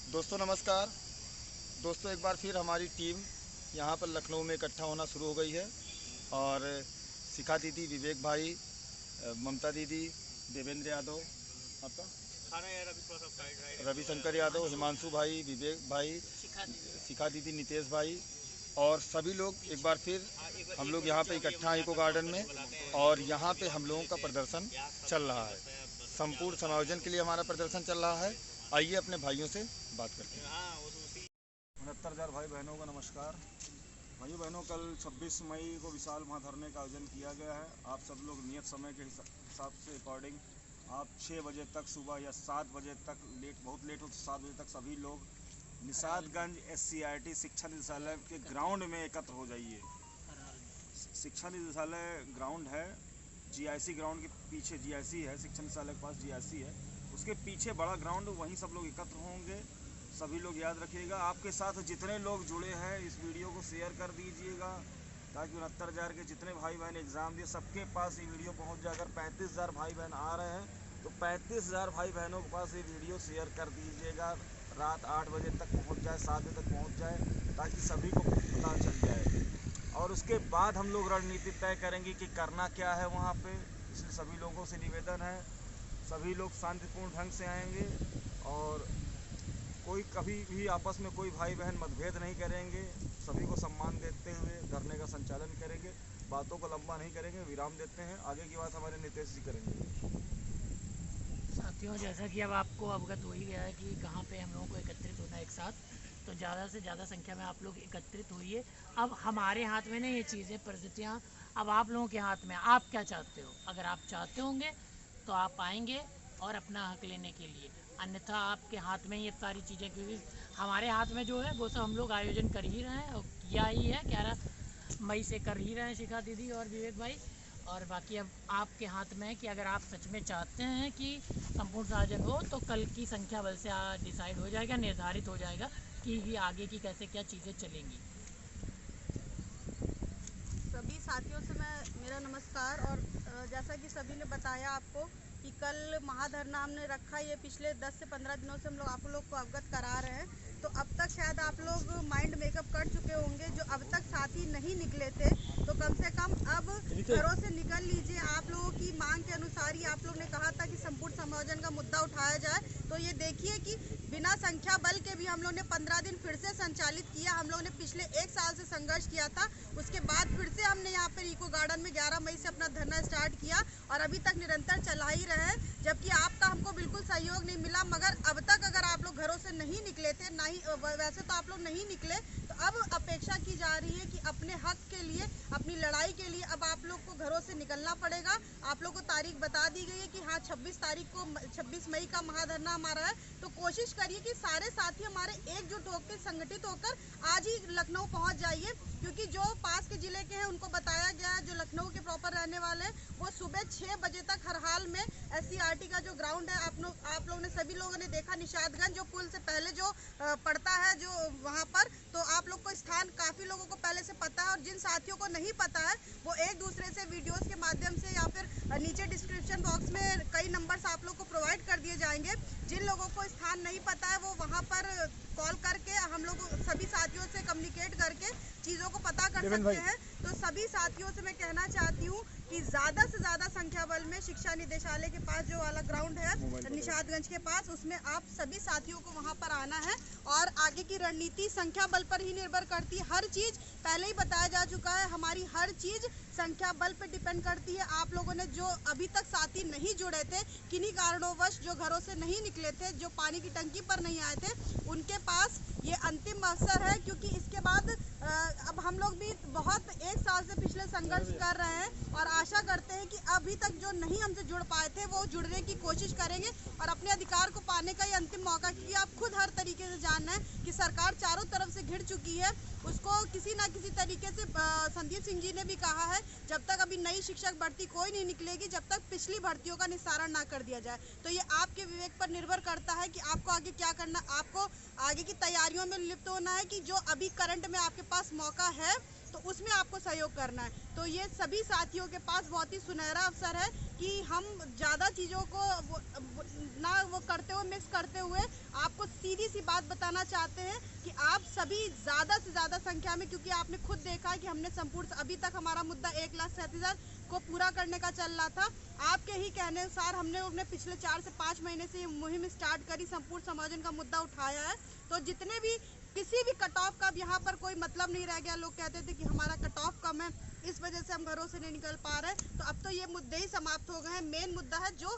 दोस्तों नमस्कार। दोस्तों एक बार फिर हमारी टीम यहाँ पर लखनऊ में इकट्ठा होना शुरू हो गई है और शिखा दीदी, विवेक भाई, ममता दीदी, देवेंद्र यादव, आपका रविशंकर यादव, हिमांशु भाई, विवेक भाई, शिखा दीदी, नितेश भाई और सभी लोग एक बार फिर हम लोग यहाँ पे इकट्ठा हैं इको गार्डन में। और यहाँ पे हम लोगों का प्रदर्शन चल रहा है, संपूर्ण समायोजन के लिए हमारा प्रदर्शन चल रहा है। आइए अपने भाइयों से बात करते हैं। 69,000 भाई बहनों का नमस्कार। भाइयों बहनों, कल 26 मई को विशाल महाधरने का आयोजन किया गया है। आप सब लोग नियत समय के हिसाब से अकॉर्डिंग आप 6 बजे तक सुबह या 7 बजे तक, बहुत लेट हो तो 7 बजे तक सभी लोग निषादगंज SCRT शिक्षा निदेशालय के ग्राउंड में एकत्र हो जाइए। शिक्षा निदेशालय ग्राउंड है, GIC ग्राउंड के पीछे GIC है, शिक्षा निदेशालय के पास GIC है, उसके पीछे बड़ा ग्राउंड, वहीं सब लोग एकत्र होंगे। सभी लोग याद रखिएगा, आपके साथ जितने लोग जुड़े हैं इस वीडियो को शेयर कर दीजिएगा ताकि 69,000 के जितने भाई बहन एग्ज़ाम दिए सबके पास ये वीडियो पहुंच जाए। अगर 35,000 भाई बहन आ रहे हैं तो 35,000 भाई बहनों के पास ये वीडियो शेयर कर दीजिएगा। रात 8 बजे तक पहुंच जाए, 7 बजे तक पहुंच जाए ताकि सभी को पता चल जाए। और उसके बाद हम लोग रणनीति तय करेंगे कि करना क्या है वहाँ पे। इसलिए सभी लोगों से निवेदन है, सभी लोग शांतिपूर्ण ढंग से आएंगे और कोई कभी भी आपस में कोई भाई बहन मतभेद नहीं करेंगे। सभी को सम्मान देते हुए धरने का संचालन करेंगे, बातों को लंबा नहीं करेंगे। विराम देते हैं, आगे की बात हमारे नितेश जी करेंगे। साथियों, जैसा कि अब आपको अवगत हो ही गया है कि कहाँ पे हम लोगों को एकत्रित होना है एक साथ, तो ज़्यादा से ज़्यादा संख्या में आप लोग एकत्रित होइए। अब हमारे हाथ में नहीं ये चीज़ें, परिस्थितियाँ अब आप लोगों के हाथ में। आप क्या चाहते हो? अगर आप चाहते होंगे तो आप आएंगे और अपना हक लेने के लिए, अन्यथा आपके हाथ में ये सारी चीज़ें, क्योंकि हमारे हाथ में जो है वो सब हम लोग आयोजन कर ही रहे हैं और किया ही है। 11 मई से कर ही रहे हैं शिखा दीदी और विवेक भाई। और बाकी अब आपके हाथ में है कि अगर आप सच में चाहते हैं कि संपूर्ण आयोजन हो तो कल की संख्या बल से डिसाइड हो जाएगा, निर्धारित हो जाएगा कि आगे की कैसे क्या चीज़ें चलेंगी। सभी साथियों से मेरा नमस्कार। और जैसा कि सभी ने बताया आपको कि कल महाधरना हमने रखा, ये पिछले 10 से 15 दिनों से हम लोग आप लोग को अवगत करा रहे हैं। तो अब तक शायद आप लोग माइंड मेकअप कर चुके होंगे। जो अब तक साथी नहीं निकले थे तो कम से कम अब घरों से निकल लीजिए। आप लोगों की मांग के अनुसार ही आप लोग ने कहा था कि संपूर्ण समायोजन का मुद्दा उठाया जाए। तो ये देखिए कि बिना संख्या बल के भी हम लोग ने 15 दिन फिर से संचालित किया। हम लोग ने पिछले 1 साल से संघर्ष किया था, उसके बाद फिर से हमने यहाँ पर इको गार्डन में 11 मई से अपना धरना स्टार्ट किया और अभी तक निरंतर चला ही रहे, जबकि आपका हमको बिल्कुल सहयोग नहीं मिला। मगर अब तक अगर आप लोग घरों से नहीं निकले थे, ना ही वैसे तो आप लोग नहीं निकले, तो अब अपेक्षा की जा रही है कि अपने हक के लिए, अपनी लड़ाई के लिए अब आप लोग को घरों से निकलना पड़ेगा। आप लोग को तारीख बता दी गई है कि हाँ 26 मई का महाधरना हमारा है। तो कोशिश करिए कि सारे साथी हमारे एकजुट होकर, संगठित होकर आज ही लखनऊ पहुंच जाइए, क्योंकि जो पास के जिले के हैं उनको बताया गया है, जो लखनऊ के प्रॉपर रहने वाले हैं वो सुबह 6 बजे तक हर हाल में SCRT का जो ग्राउंड है, आप लोगों ने सभी लोगों ने देखा, निषादगंज जो पुल से पहले जो पड़ता है जो वहाँ पर, तो आप लोग को स्थान काफ़ी लोगों को पहले से पता है। और जिन साथियों को नहीं पता है वो एक दूसरे से वीडियोस के माध्यम से या फिर नीचे डिस्क्रिप्शन बॉक्स में कई नंबर्स आप लोग को प्रोवाइड कर दिए जाएंगे। जिन लोगों को स्थान नहीं पता है वो वहाँ पर कॉल करके हम लोग सभी साथियों से कम्युनिकेट करके चीज़ों को पता कर सकते हैं। तो सभी साथियों से मैं कहना चाहती हूँ कि ज़्यादा से ज़्यादा संख्या बल में शिक्षा निदेशालय के पास जो वाला ग्राउंड है निषादगंज के पास, उसमें आप सभी साथियों को वहाँ पर आना है। और आगे की रणनीति संख्या बल पर ही निर्भर करती है। हर चीज़ पहले ही बताया जा चुका है, हमारी हर चीज़ संख्या बल पर डिपेंड करती है। आप लोगों ने जो अभी तक साथी नहीं जुड़े थे, किन्हीं कारणोंवश जो घरों से नहीं निकले थे, जो पानी की टंकी पर नहीं आए थे, उनके पास ये अंतिम अवसर है। क्योंकि इसके बाद अब हम लोग भी बहुत 1 साल से पिछले संघर्ष कर रहे हैं और आशा करते हैं कि अभी तक जो नहीं हमसे जुड़ पाए थे वो जुड़ने की कोशिश करेंगे और अपने अधिकार को पाने का ये अंतिम मौका। क्योंकि आप खुद हर तरीके से जान रहे हैं कि सरकार चारों तरफ से घिर चुकी है, उसको किसी ना किसी तरीके से संदीप सिंह जी ने भी कहा है जब तक अभी नई शिक्षक भर्ती कोई नहीं निकलेगी, जब तक पिछली भर्तियों का निस्तारण ना कर दिया जाए। तो ये आपके विवेक पर निर्भर करता है कि आपको आगे क्या करना, आपको आगे की तैयारियों में लिप्त होना है कि जो अभी करंट में आपके पास मौका है तो उसमें आपको सहयोग करना है। तो ये सभी साथियों के पास बहुत ही सुनहरा अवसर है कि हम ज़्यादा चीज़ों को ना वो करते हुए, मिक्स करते हुए आपको सीधी सी बात बताना चाहते हैं कि आप सभी ज़्यादा से ज़्यादा संख्या में, क्योंकि आपने खुद देखा है कि हमने संपूर्ण, अभी तक हमारा मुद्दा 1,37,000 को पूरा करने का चल रहा था। आपके ही कहने अनुसार हमने पिछले 4 से 5 महीने से ये मुहिम स्टार्ट करी, संपूर्ण समायोजन का मुद्दा उठाया है। तो जितने भी किसी भी कट ऑफ का अब यहाँ पर कोई मतलब नहीं रह गया। लोग कहते थे कि हमारा कट ऑफ कम है, इस वजह से हम घरों से नहीं निकल पा रहे, तो अब तो ये मुद्दे ही समाप्त हो गए हैं। मेन मुद्दा है जो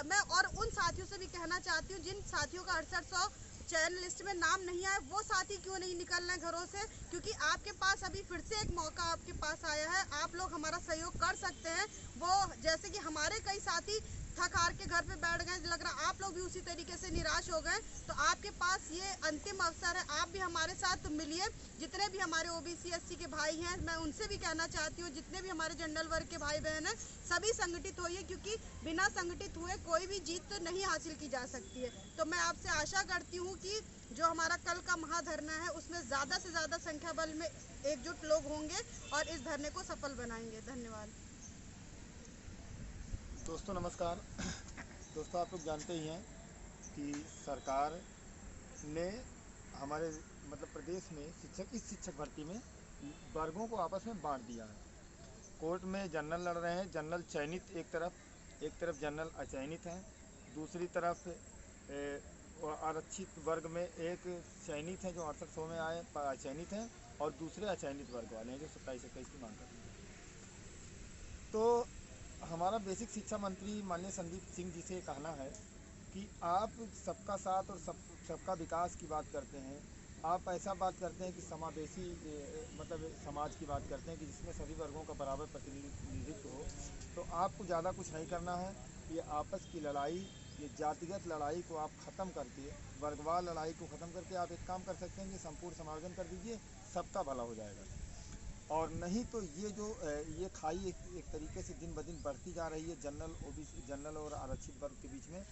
मैं और उन साथियों से भी कहना चाहती हूँ, जिन साथियों का 6800 चयन लिस्ट में नाम नहीं आया, वो साथी क्यों नहीं निकल रहे हैं घरों से, क्योंकि आपके पास अभी फिर से एक मौका आपके पास आया है। आप लोग हमारा सहयोग कर सकते हैं। वो जैसे कि हमारे कई साथी थक हार के घर पे बैठ गए, लग रहा आप लोग भी उसी तरीके से निराश हो गए, तो आपके पास ये अंतिम अवसर है। आप भी हमारे साथ मिलिए। जितने भी हमारे ओबीसी एससी के भाई हैं, मैं उनसे भी कहना चाहती हूँ, जितने भी हमारे जनरल वर्ग के भाई बहन हैं, सभी संगठित होइए, क्योंकि बिना संगठित हुए कोई भी जीत तो नहीं हासिल की जा सकती है। तो मैं आपसे आशा करती हूँ कि जो हमारा कल का महाधरना है, उसमें ज़्यादा से ज़्यादा संख्या बल में एकजुट लोग होंगे और इस धरने को सफल बनाएंगे। धन्यवाद। दोस्तों नमस्कार। दोस्तों आप लोग जानते ही हैं कि सरकार ने हमारे मतलब प्रदेश में शिक्षक भर्ती में वर्गों को आपस में बांट दिया है। कोर्ट में जनरल लड़ रहे हैं, जनरल चयनित एक तरफ जनरल अचयनित हैं, दूसरी तरफ आरक्षित वर्ग में एक चयनित हैं जो 6800 में आए अचयनित हैं, और दूसरे अचयनित वर्ग वाले हैं जो 27-21 की मांग करते हैं। तो हमारा बेसिक शिक्षा मंत्री माननीय संदीप सिंह जी से कहना है कि आप सबका साथ और सबका विकास की बात करते हैं, आप ऐसा बात करते हैं कि समावेशी मतलब समाज की बात करते हैं कि जिसमें सभी वर्गों का बराबर प्रतिनिधित्व हो, तो आपको ज़्यादा कुछ नहीं करना है। ये आपस की लड़ाई, ये जातिगत लड़ाई को आप ख़त्म करके, वर्गवार लड़ाई को ख़त्म करके आप एक काम कर सकते हैं कि संपूर्ण समायोजन कर दीजिए, सबका भला हो जाएगा। और नहीं तो ये जो ये खाई एक तरीके से दिन ब दिन बढ़ती जा रही है जनरल और आरक्षित वर्ग के बीच में,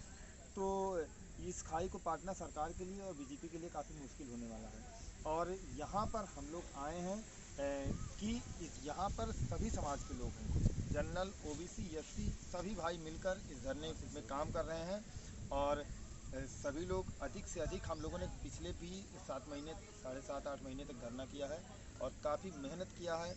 तो इस खाई को पाटना सरकार के लिए और बीजेपी के लिए काफ़ी मुश्किल होने वाला है। और यहाँ पर हम लोग आए हैं कि यहाँ पर सभी समाज के लोग हैं, जनरल ओबीसी एससी सभी भाई मिलकर इस धरने में काम कर रहे हैं। और सभी लोग अधिक से अधिक, हम लोगों ने पिछले भी 7 महीने 7.5-8 महीने तक धरना किया है और काफ़ी मेहनत किया है।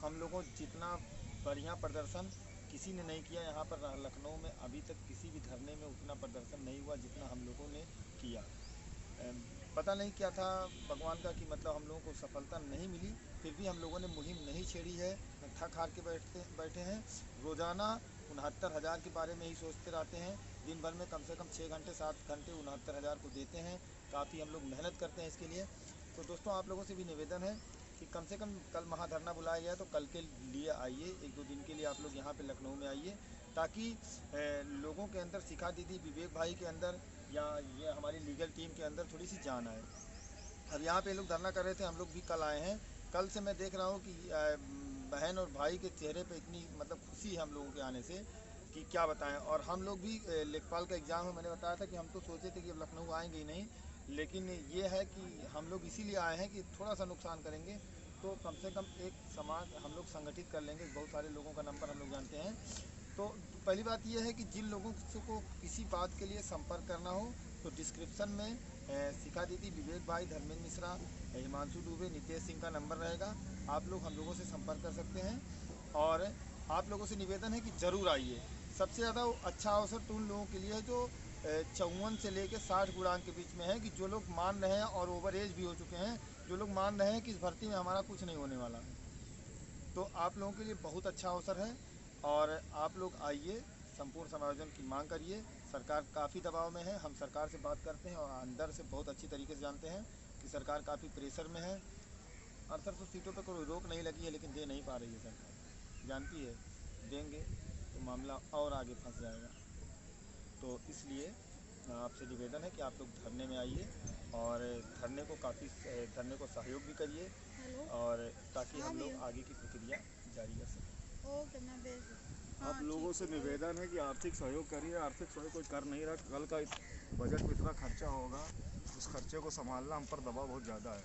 हम लोगों जितना बढ़िया प्रदर्शन किसी ने नहीं किया यहाँ पर लखनऊ में, अभी तक किसी भी धरने में उतना प्रदर्शन नहीं हुआ जितना हम लोगों ने किया। पता नहीं क्या था भगवान का कि मतलब हम लोगों को सफलता नहीं मिली, फिर भी हम लोगों ने मुहिम नहीं छेड़ी है, थक हार के बैठे हैं। रोज़ाना 69,000 के बारे में ही सोचते रहते हैं। दिन भर में कम से कम 6 घंटे 7 घंटे 69,000 को देते हैं। काफ़ी हम लोग मेहनत करते हैं इसके लिए। तो दोस्तों आप लोगों से भी निवेदन है कि कम से कम कल महाधरना बुलाया गया, तो कल के लिए आइए, 1-2 दिन के लिए आप लोग यहाँ पे लखनऊ में आइए, ताकि लोगों के अंदर, शिखा दीदी, विवेक भाई के अंदर, या ये हमारी लीगल टीम के अंदर थोड़ी सी जान आए। अब यहाँ पे लोग धरना कर रहे थे, हम लोग भी कल आए हैं। कल से मैं देख रहा हूँ कि बहन और भाई के चेहरे पे इतनी मतलब खुशी है हम लोगों के आने से कि क्या बताएं। और हम लोग भी लेखपाल का एग्ज़ाम है, मैंने बताया था कि हम तो सोचे थे कि अब लखनऊ आएंगे ही नहीं, लेकिन ये है कि हम लोग इसीलिए आए हैं कि थोड़ा सा नुकसान करेंगे तो कम से कम एक समाज हम लोग संगठित कर लेंगे। बहुत सारे लोगों का नंबर हम लोग जानते हैं। तो पहली बात यह है कि जिन लोगों को किसी बात के लिए संपर्क करना हो तो डिस्क्रिप्शन में शिखा दीदी, विवेक भाई, धर्मेंद्र मिश्रा, हिमांशु दुबे, नितेश सिंह का नंबर रहेगा। आप लोग हम लोगों से संपर्क कर सकते हैं। और आप लोगों से निवेदन है कि ज़रूर आइए। सबसे ज़्यादा अच्छा अवसर तो उन लोगों के लिए है जो 54 से लेकर 60 गुणांक के बीच में है, कि जो लोग मान रहे हैं और ओवर एज भी हो चुके हैं, जो लोग मान रहे हैं कि इस भर्ती में हमारा कुछ नहीं होने वाला है। तो आप लोगों के लिए बहुत अच्छा अवसर है और आप लोग आइए, संपूर्ण समायोजन की मांग करिए। सरकार काफ़ी दबाव में है, हम सरकार से बात करते हैं और अंदर से बहुत अच्छी तरीके से जानते हैं कि सरकार काफ़ी प्रेशर में है। 6800 सीटों पर कोई रोक नहीं लगी है, लेकिन दे नहीं पा रही है सरकार, जानती है देंगे तो मामला और आगे फंस जाएगा। तो इसलिए आपसे निवेदन है कि आप लोग धरने में आइए और धरने को सहयोग भी करिए, और ताकि हम लोग आगे की प्रक्रिया जारी कर सकें। ओके, मैं भेज आप लोगों से निवेदन है कि आर्थिक सहयोग करिए। आर्थिक सहयोग कोई कर नहीं रहा। कल का बजट में इतना खर्चा होगा, उस खर्चे को संभालना हम पर दबाव बहुत ज़्यादा है।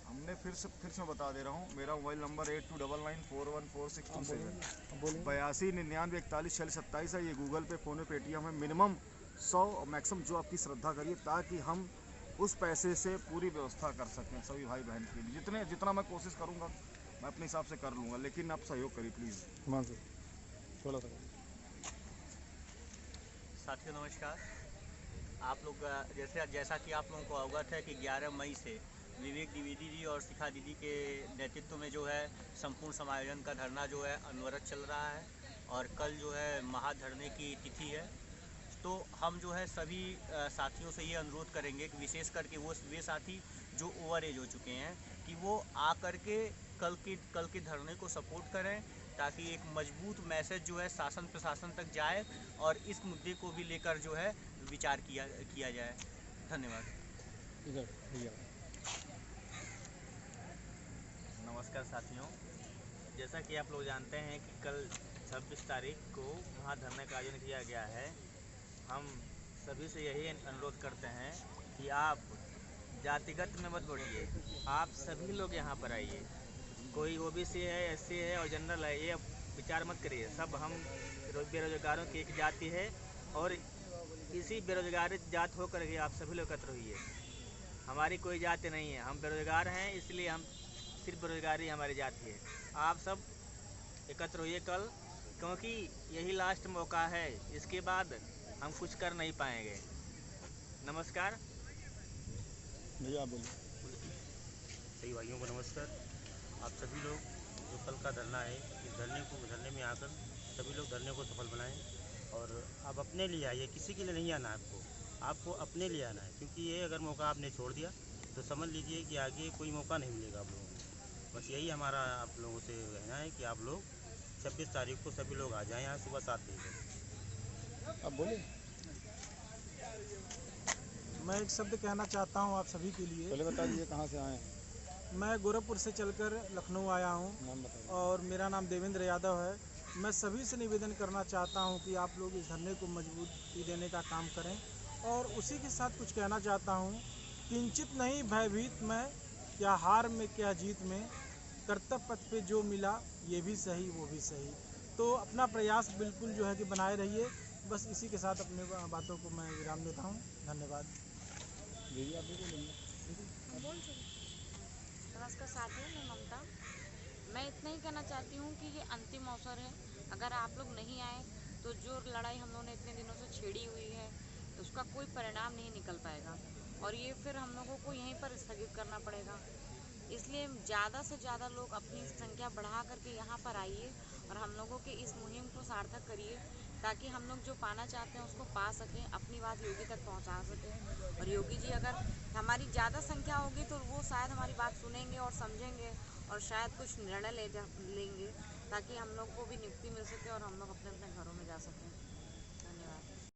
हमने फिर से मैं बता दे रहा हूँ, मेरा मोबाइल नंबर 8299414627 8299414627 है। ये गूगल पे, फ़ोन पे, पेटीएम है। मिनिमम 100 मैक्सिमम जो आपकी श्रद्धा करिए, ताकि हम उस पैसे से पूरी व्यवस्था कर सकें सभी भाई बहन के लिए। जितना मैं कोशिश करूँगा मैं अपने हिसाब से कर लूँगा, लेकिन आप सहयोग करिए प्लीज़। थोड़ा सा साथियों नमस्कार। आप लोग जैसा कि आप लोगों को अवगत है कि 11 मई से विवेक द्विवेदी जी और शिखा दीदी के नेतृत्व में जो है संपूर्ण समायोजन का धरना जो है अनवरत चल रहा है और कल जो है महाधरने की तिथि है। तो हम जो है सभी साथियों से ये अनुरोध करेंगे कि विशेष करके वे साथी जो ओवर एज हो चुके हैं कि वो आकर के कल के धरने को सपोर्ट करें, ताकि एक मजबूत मैसेज जो है शासन प्रशासन तक जाए और इस मुद्दे को भी लेकर जो है विचार किया जाए। धन्यवाद। नमस्कार साथियों, जैसा कि आप लोग जानते हैं कि कल 26 तारीख को महाधरने का आयोजन किया गया है। हम सभी से यही अनुरोध करते हैं कि आप जातिगत में मत बढ़िए, आप सभी लोग यहाँ पर आइए। कोई ओबीसी है, एससी है और जनरल है, ये विचार मत करिए। सब हम बेरोजगारों की एक जाति है और इसी बेरोजगारी जात होकर के आप सभी लोग एकत्र हुई है। हमारी कोई जाति नहीं है, हम बेरोजगार हैं, इसलिए हम सिर्फ बेरोजगारी हमारी जाति है। आप सब एकत्र हुई कल, क्योंकि यही लास्ट मौका है, इसके बाद हम कुछ कर नहीं पाएंगे। नमस्कार। भैया आप बोलिए। सभी भाइयों को नमस्कार। आप सभी लोग जो कल का धरना है, इस धरने में आकर सभी लोग धरने को सफल बनाएं और आप अपने लिए आइए, किसी के लिए नहीं आना आपको अपने लिए आना है। क्योंकि ये अगर मौका आपने छोड़ दिया तो समझ लीजिए कि आगे कोई मौका नहीं मिलेगा आप लोगों को। बस यही हमारा आप लोगों से कहना है कि आप लोग 26 तारीख को सभी लोग आ जाएँ यहाँ सुबह 7 बजे। आप बोलिए। मैं एक शब्द कहना चाहता हूं आप सभी के लिए। पहले बता दीजिए कहाँ से आए हैं। मैं गोरखपुर से चलकर लखनऊ आया हूं नाम बताइए। और मेरा नाम देवेंद्र यादव है। मैं सभी से निवेदन करना चाहता हूं कि आप लोग इस धरने को मजबूती देने का काम करें। और उसी के साथ कुछ कहना चाहता हूं, किंचित नहीं भयभीत मैं, क्या हार में क्या जीत में, कर्तव्य पथ पे जो मिला ये भी सही वो भी सही। तो अपना प्रयास बिल्कुल जो है कि बनाए रहिए। बस इसी के साथ अपने बातों को मैं विराम देता हूँ। धन्यवाद। दीदी आप भी बोलेंगे। नमस्कार साथियों, मैं ममता। मैं इतना ही कहना चाहती हूँ कि ये अंतिम अवसर है। अगर आप लोग नहीं आए तो जो लड़ाई हम लोगों ने इतने दिनों से छेड़ी हुई है उसका कोई परिणाम नहीं निकल पाएगा और ये फिर हम लोगों को यहीं पर स्थगित करना पड़ेगा। इसलिए ज़्यादा से ज़्यादा लोग अपनी संख्या बढ़ा करके यहाँ पर आइए और हम लोगों के इस मुहिम को सार्थक करिए, ताकि हम लोग जो पाना चाहते हैं उसको पा सकें, अपनी बात योगी तक पहुँचा सकें। और योगी जी अगर हमारी ज़्यादा संख्या होगी तो वो शायद हमारी बात सुनेंगे और समझेंगे और शायद कुछ निर्णय लेंगे, ताकि हम लोग को भी नियुक्ति मिल सके और हम लोग अपने अपने घरों में जा सकें।